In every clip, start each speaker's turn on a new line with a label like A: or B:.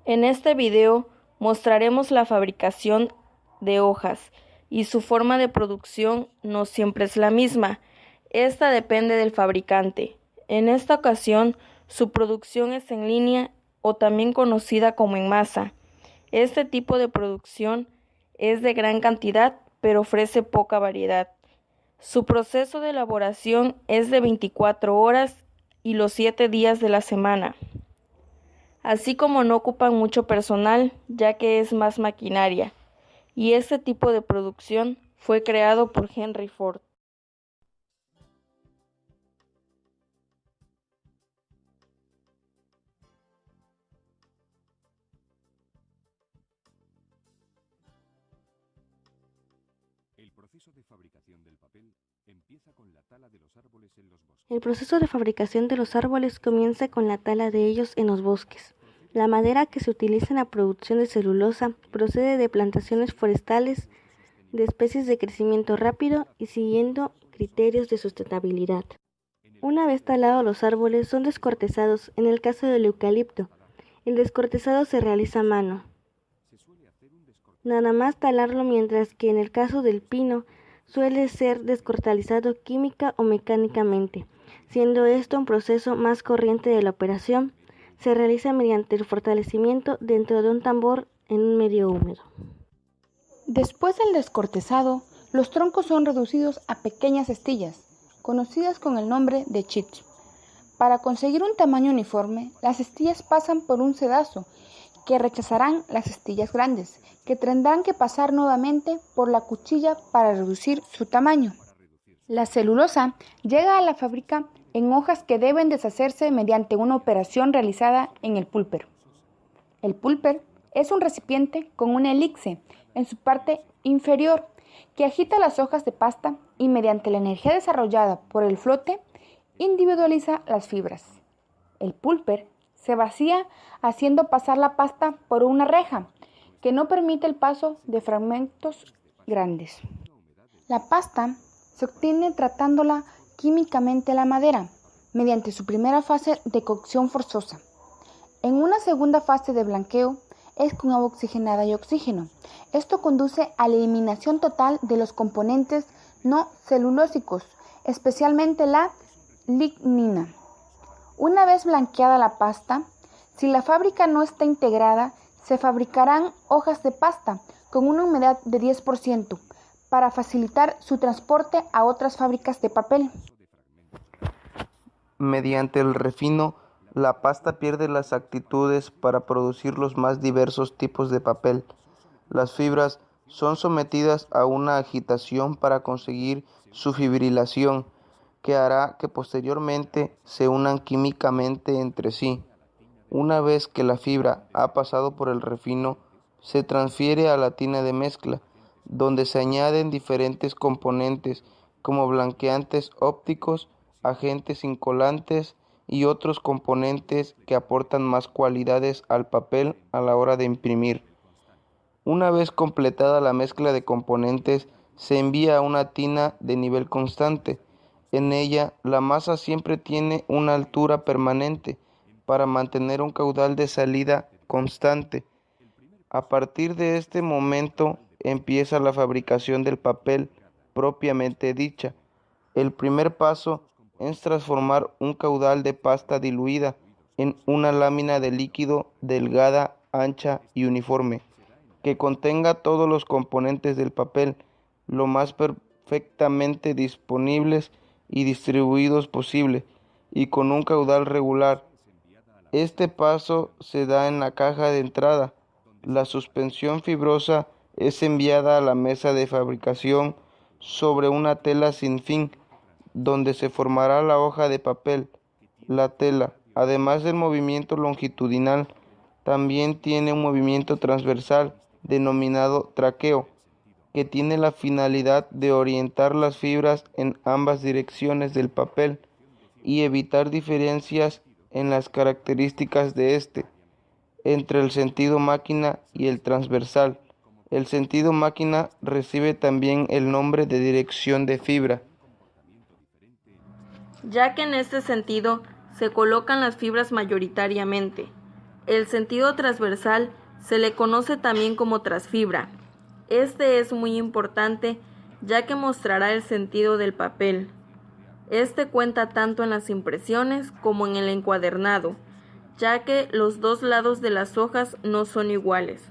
A: En este video mostraremos la fabricación de hojas y su forma de producción no siempre es la misma. Esta depende del fabricante. En esta ocasión, su producción es en línea o también conocida como en masa. Este tipo de producción es de gran cantidad, pero ofrece poca variedad. Su proceso de elaboración es de 24 horas y los 7 días de la semana. Así como no ocupan mucho personal, ya que es más maquinaria, y este tipo de producción fue creado por Henry Ford.
B: El proceso de fabricación del papel empieza con la tala de los árboles en los bosques.
C: El proceso de fabricación de los árboles comienza con la tala de ellos en los bosques. La madera que se utiliza en la producción de celulosa procede de plantaciones forestales de especies de crecimiento rápido y siguiendo criterios de sustentabilidad. Una vez talados los árboles son descortezados. En el caso del eucalipto, el descortezado se realiza a mano. Nada más talarlo, mientras que en el caso del pino suele ser descortalizado química o mecánicamente, siendo esto un proceso más corriente de la operación. Se realiza mediante el fortalecimiento dentro de un tambor en un medio húmedo.
D: Después del descortezado, los troncos son reducidos a pequeñas estillas, conocidas con el nombre de chips. Para conseguir un tamaño uniforme, las estillas pasan por un sedazo, que rechazarán las estillas grandes, que tendrán que pasar nuevamente por la cuchilla para reducir su tamaño. La celulosa llega a la fábrica en hojas que deben deshacerse mediante una operación realizada en el pulper. El pulper es un recipiente con una hélice en su parte inferior que agita las hojas de pasta y mediante la energía desarrollada por el flote individualiza las fibras. El pulper se vacía haciendo pasar la pasta por una reja que no permite el paso de fragmentos grandes. La pasta se obtiene tratándola químicamente la madera mediante su primera fase de cocción forzosa. En una segunda fase de blanqueo es con agua oxigenada y oxígeno. Esto conduce a la eliminación total de los componentes no celulósicos, especialmente la lignina. Una vez blanqueada la pasta, si la fábrica no está integrada, se fabricarán hojas de pasta con una humedad de 10% para facilitar su transporte a otras fábricas de papel.
E: Mediante el refino, la pasta pierde las aptitudes para producir los más diversos tipos de papel. Las fibras son sometidas a una agitación para conseguir su fibrilación, que hará que posteriormente se unan químicamente entre sí. Una vez que la fibra ha pasado por el refino, se transfiere a la tina de mezcla, donde se añaden diferentes componentes como blanqueantes ópticos, agentes incolantes y otros componentes que aportan más cualidades al papel a la hora de imprimir. Una vez completada la mezcla de componentes, se envía a una tina de nivel constante. En ella, la masa siempre tiene una altura permanente para mantener un caudal de salida constante. A partir de este momento empieza la fabricación del papel propiamente dicha. El primer paso es transformar un caudal de pasta diluida en una lámina de líquido delgada, ancha y uniforme, que contenga todos los componentes del papel lo más perfectamente disponibles y distribuidos posible, y con un caudal regular. Este paso se da en la caja de entrada. La suspensión fibrosa es enviada a la mesa de fabricación sobre una tela sin fin, donde se formará la hoja de papel. La tela, además del movimiento longitudinal, también tiene un movimiento transversal denominado traqueo, que tiene la finalidad de orientar las fibras en ambas direcciones del papel y evitar diferencias en las características de este entre el sentido máquina y el transversal. El sentido máquina recibe también el nombre de dirección de fibra,
A: ya que en este sentido se colocan las fibras mayoritariamente. El sentido transversal se le conoce también como trasfibra. Este es muy importante ya que mostrará el sentido del papel. Este cuenta tanto en las impresiones como en el encuadernado, ya que los dos lados de las hojas no son iguales.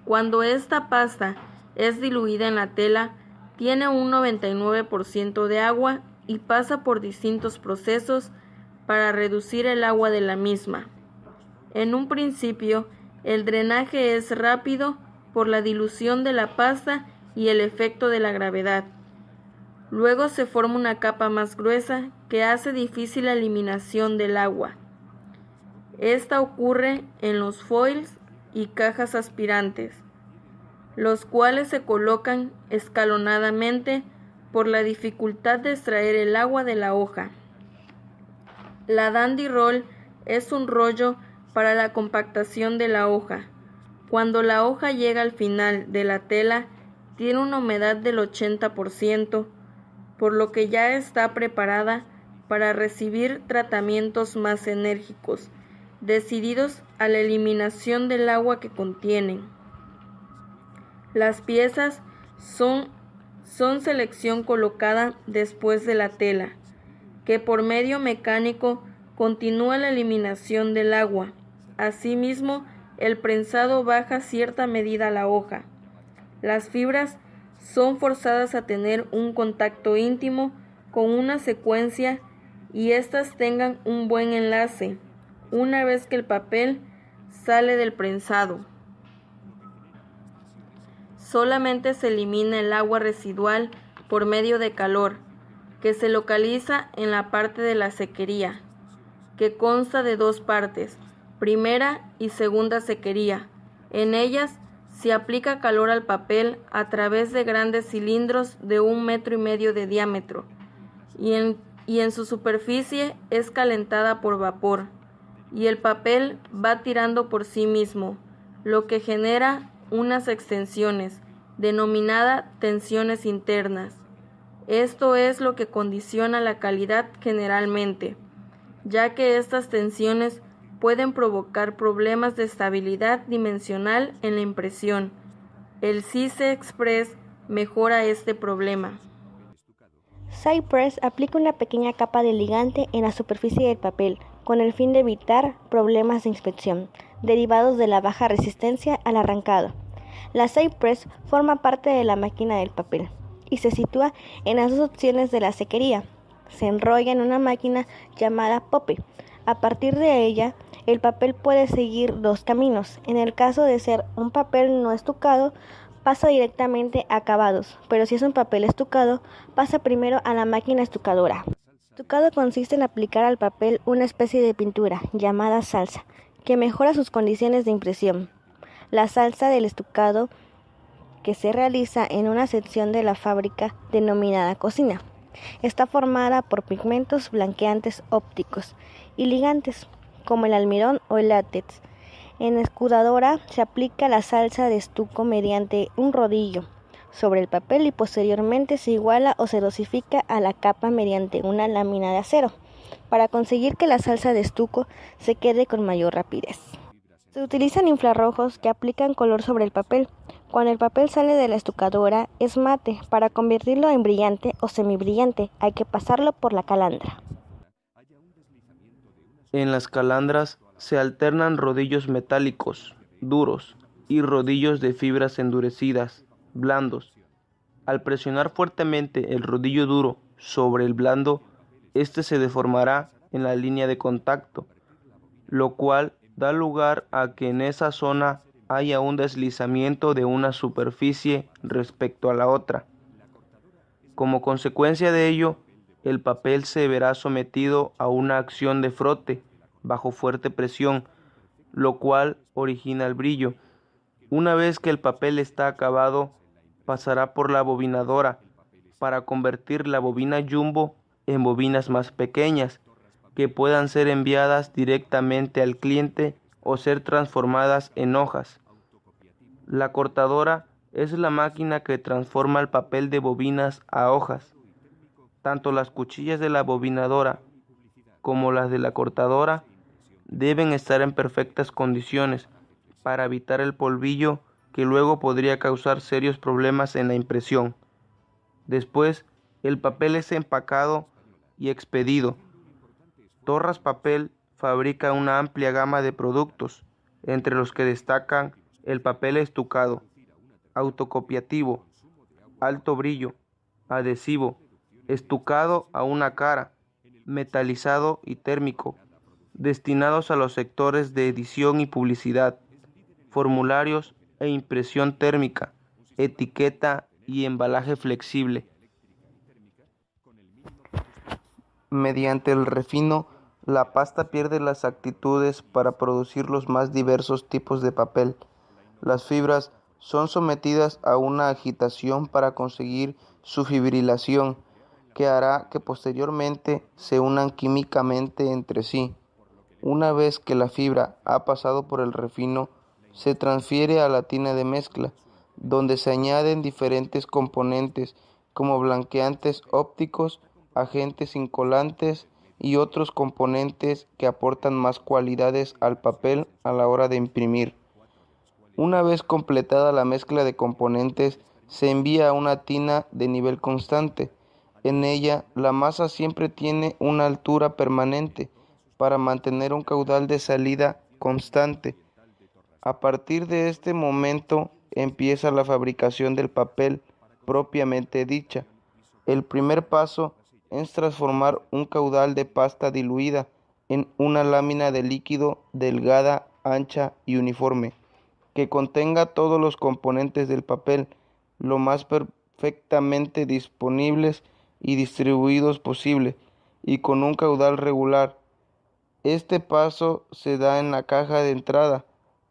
A: Cuando esta pasta es diluida en la tela, tiene un 99% de agua y pasa por distintos procesos para reducir el agua de la misma. En un principio, el drenaje es rápido por la dilución de la pasta y el efecto de la gravedad. Luego se forma una capa más gruesa que hace difícil la eliminación del agua. Esta ocurre en los foils y cajas aspirantes, los cuales se colocan escalonadamente por la dificultad de extraer el agua de la hoja. La dandy roll es un rollo para la compactación de la hoja. Cuando la hoja llega al final de la tela, tiene una humedad del 80%, por lo que ya está preparada para recibir tratamientos más enérgicos, decididos a la eliminación del agua que contienen. Las piezas son selección colocada después de la tela, que por medio mecánico continúa la eliminación del agua. Asimismo, el prensado baja cierta medida la hoja. Las fibras son forzadas a tener un contacto íntimo con una secuencia y éstas tengan un buen enlace una vez que el papel sale del prensado. Solamente se elimina el agua residual por medio de calor, que se localiza en la parte de la sequería, que consta de dos partes, primera y segunda sequería. En ellas se aplica calor al papel a través de grandes cilindros de 1,5 metros de diámetro y en su superficie es calentada por vapor y el papel va tirando por sí mismo, lo que genera unas extensiones, denominadas tensiones internas. Esto es lo que condiciona la calidad generalmente, ya que estas tensiones pueden provocar problemas de estabilidad dimensional en la impresión. El CICE Express mejora este problema.
C: Cypress aplica una pequeña capa de ligante en la superficie del papel con el fin de evitar problemas de inspección derivados de la baja resistencia al arrancado. La Cypress forma parte de la máquina del papel y se sitúa en las dos opciones de la sequería. Se enrolla en una máquina llamada Pope. A partir de ella, el papel puede seguir dos caminos. En el caso de ser un papel no estucado, pasa directamente a acabados, pero si es un papel estucado, pasa primero a la máquina estucadora. El estucado consiste en aplicar al papel una especie de pintura, llamada salsa, que mejora sus condiciones de impresión. La salsa del estucado, que se realiza en una sección de la fábrica denominada cocina, está formada por pigmentos blanqueantes ópticos y ligantes, como el almidón o el látex. En escudadora se aplica la salsa de estuco mediante un rodillo sobre el papel y posteriormente se iguala o se dosifica a la capa mediante una lámina de acero para conseguir que la salsa de estuco se quede con mayor rapidez. Se utilizan infrarrojos que aplican color sobre el papel. Cuando el papel sale de la estucadora es mate. Para convertirlo en brillante o semibrillante hay que pasarlo por la calandra.
E: En las calandras se alternan rodillos metálicos, duros, y rodillos de fibras endurecidas, blandos. Al presionar fuertemente el rodillo duro sobre el blando, este se deformará en la línea de contacto, lo cual da lugar a que en esa zona haya un deslizamiento de una superficie respecto a la otra. Como consecuencia de ello, el papel se verá sometido a una acción de frote bajo fuerte presión, lo cual origina el brillo. Una vez que el papel está acabado, pasará por la bobinadora para convertir la bobina jumbo en bobinas más pequeñas, que puedan ser enviadas directamente al cliente o ser transformadas en hojas. La cortadora es la máquina que transforma el papel de bobinas a hojas. Tanto las cuchillas de la bobinadora como las de la cortadora deben estar en perfectas condiciones para evitar el polvillo que luego podría causar serios problemas en la impresión. Después, el papel es empacado y expedido. Torras Papel fabrica una amplia gama de productos, entre los que destacan el papel estucado, autocopiativo, alto brillo, adhesivo, estucado a una cara, metalizado y térmico, destinados a los sectores de edición y publicidad, formularios e impresión térmica, etiqueta y embalaje flexible. Mediante el refino, la pasta pierde las aptitudes para producir los más diversos tipos de papel. Las fibras son sometidas a una agitación para conseguir su fibrilación, que hará que posteriormente se unan químicamente entre sí. Una vez que la fibra ha pasado por el refino, se transfiere a la tina de mezcla, donde se añaden diferentes componentes como blanqueantes ópticos, agentes incolantes y otros componentes que aportan más cualidades al papel a la hora de imprimir. Una vez completada la mezcla de componentes, se envía a una tina de nivel constante. En ella, la masa siempre tiene una altura permanente para mantener un caudal de salida constante. A partir de este momento empieza la fabricación del papel propiamente dicha. El primer paso es transformar un caudal de pasta diluida en una lámina de líquido delgada, ancha y uniforme, que contenga todos los componentes del papel lo más perfectamente disponibles y distribuidos posible, y con un caudal regular. Este paso se da en la caja de entrada.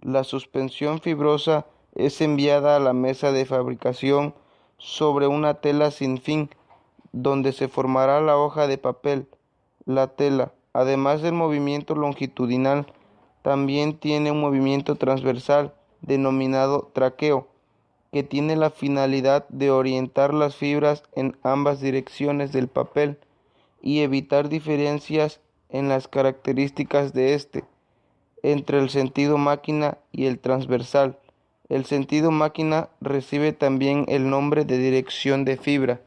E: La suspensión fibrosa es enviada a la mesa de fabricación sobre una tela sin fin, donde se formará la hoja de papel. La tela, además del movimiento longitudinal, también tiene un movimiento transversal denominado traqueo, que tiene la finalidad de orientar las fibras en ambas direcciones del papel y evitar diferencias en las características de este entre el sentido máquina y el transversal. El sentido máquina recibe también el nombre de dirección de fibra.